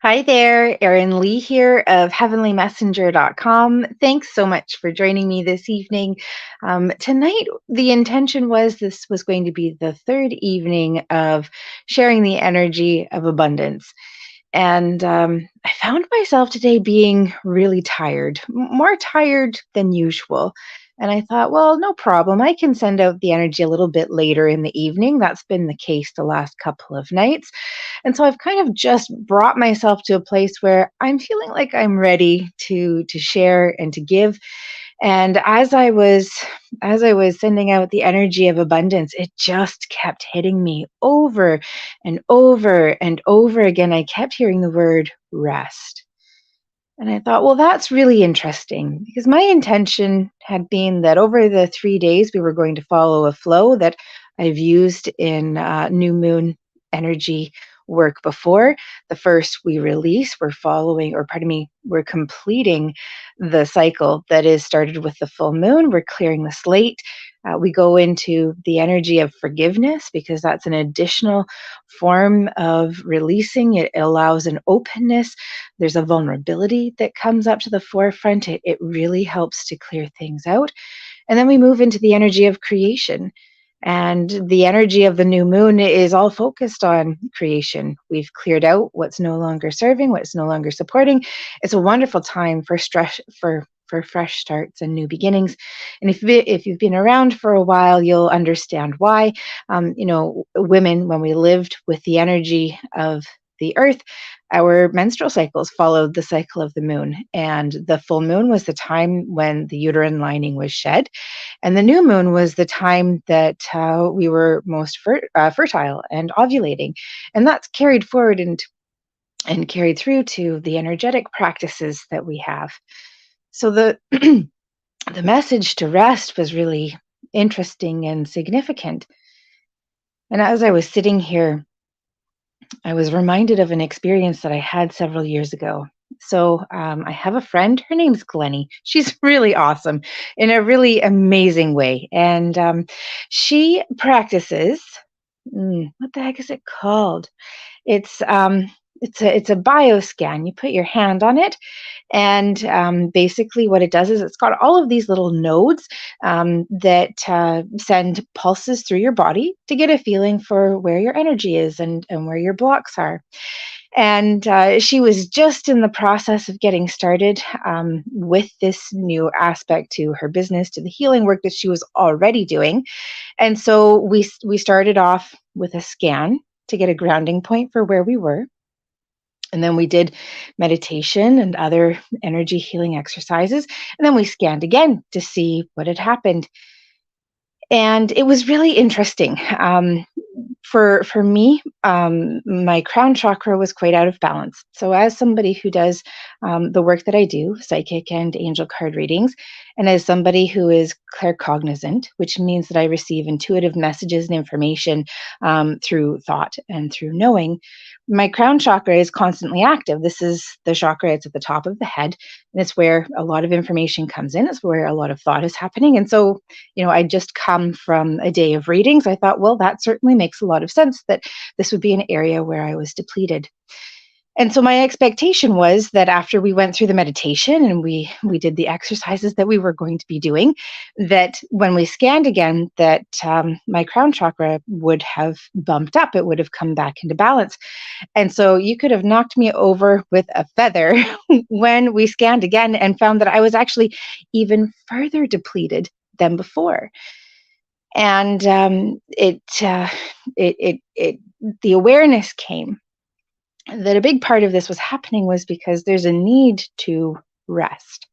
Hi there, Erin Lee here of heavenlymessenger.com. Thanks so much for joining me this evening. Tonight, the intention was this was going to be the third evening of sharing the energy of abundance. And I found myself today being really tired, more tired than usual. And I thought, well, no problem. I can send out the energy a little bit later in the evening. That's been the case the last couple of nights. And so I've kind of just brought myself to a place where I'm feeling like I'm ready to share and to give. And as I was sending out the energy of abundance, it just kept hitting me over and over and over again. I kept hearing the word rest. And I thought, well, that's really interesting because my intention had been that over the 3 days we were going to follow a flow that I've used in new moon energy work before. The first we release, we're following, or pardon me, we're completing the cycle that is started with the full moon. We're clearing the slate. We go into the energy of forgiveness because that's an additional form of releasing. It allows an openness. There's a vulnerability that comes up to the forefront. It really helps to clear things out. And then we move into the energy of creation. And the energy of the new moon is all focused on creation. We've cleared out what's no longer serving, what's no longer supporting. It's a wonderful time for stress, for fresh starts and new beginnings. And if you've been around for a while, you'll understand why. Women, when we lived with the energy of the earth, our menstrual cycles followed the cycle of the moon, and the full moon was the time when the uterine lining was shed, and the new moon was the time that we were most fertile and ovulating. And that's carried forward and carried through to the energetic practices that we have. So the message to rest was really interesting and significant. And as I was sitting here, I was reminded of an experience that I had several years ago. So I have a friend. Her name's Glennie. She's really awesome in a really amazing way, and she practices. What the heck is it called? It's it's a bioscan. You put your hand on it, and basically, what it does is it's got all of these little nodes that send pulses through your body to get a feeling for where your energy is and where your blocks are. And she was just in the process of getting started with this new aspect to her business, to the healing work that she was already doing. And so we started off with a scan to get a grounding point for where we were. And then we did meditation and other energy healing exercises. And then we scanned again to see what had happened. And it was really interesting. For me, my crown chakra was quite out of balance. So, as somebody who does the work that I do, psychic and angel card readings, and as somebody who is claircognizant, which means that I receive intuitive messages and information through thought and through knowing, my crown chakra is constantly active. This is the chakra, it's at the top of the head, and it's where a lot of information comes in. It's where a lot of thought is happening. And so, I just come from a day of readings. I thought, well, that certainly makes a lot of sense that this would be an area where I was depleted. And so my expectation was that after we went through the meditation and we did the exercises that we were going to be doing, that when we scanned again, that my crown chakra would have bumped up. It would have come back into balance. And so you could have knocked me over with a feather when we scanned again and found that I was actually even further depleted than before. And the awareness came that a big part of this was happening was because there's a need to rest.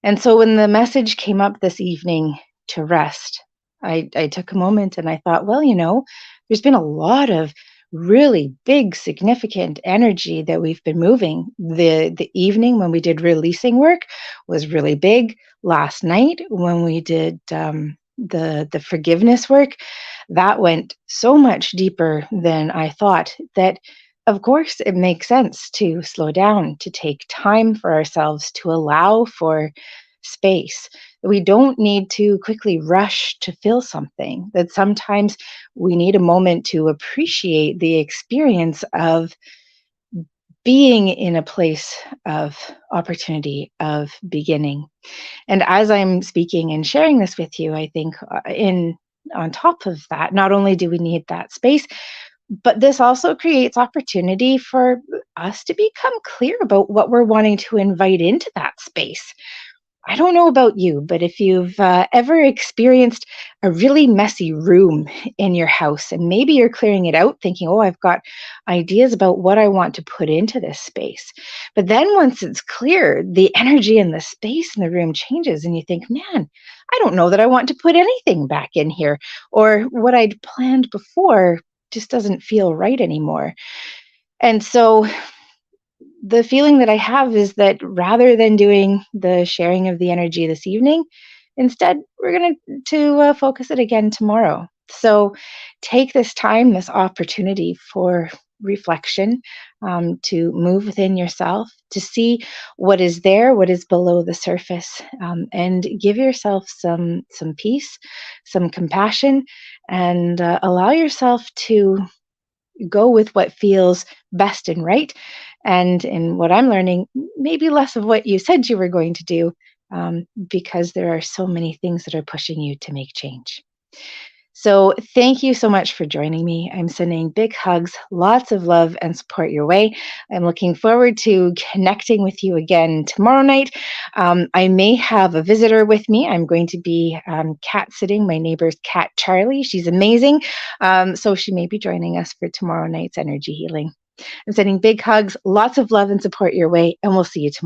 And so when the message came up this evening to rest, I took a moment and I thought, well, there's been a lot of really big, significant energy that we've been moving. The evening when we did releasing work was really big. Last night when we did the forgiveness work, that went so much deeper than I thought that of course, it makes sense to slow down, to take time for ourselves, to allow for space. We don't need to quickly rush to feel something, that sometimes we need a moment to appreciate the experience of being in a place of opportunity, of beginning. And as I'm speaking and sharing this with you, I think in on top of that, not only do we need that space, but this also creates opportunity for us to become clear about what we're wanting to invite into that space. I don't know about you, but if you've ever experienced a really messy room in your house and maybe you're clearing it out thinking, oh, I've got ideas about what I want to put into this space. But then once it's clear, the energy in the space in the room changes and you think, man, I don't know that I want to put anything back in here. Or what I'd planned before just doesn't feel right anymore. And so the feeling that I have is that rather than doing the sharing of the energy this evening, instead we're going to focus it again tomorrow. So take this time, this opportunity for reflection, to move within yourself, to see what is there, what is below the surface, and give yourself some peace, some compassion, and allow yourself to go with what feels best and right. And in what I'm learning, maybe less of what you said you were going to do, because there are so many things that are pushing you to make change. So, thank you so much for joining me. I'm sending big hugs, lots of love and support your way. I'm looking forward to connecting with you again tomorrow night. I may have a visitor with me. I'm going to be cat sitting my neighbor's cat, Charlie. She's amazing. So, she may be joining us for tomorrow night's energy healing. I'm sending big hugs, lots of love and support your way, and we'll see you tomorrow.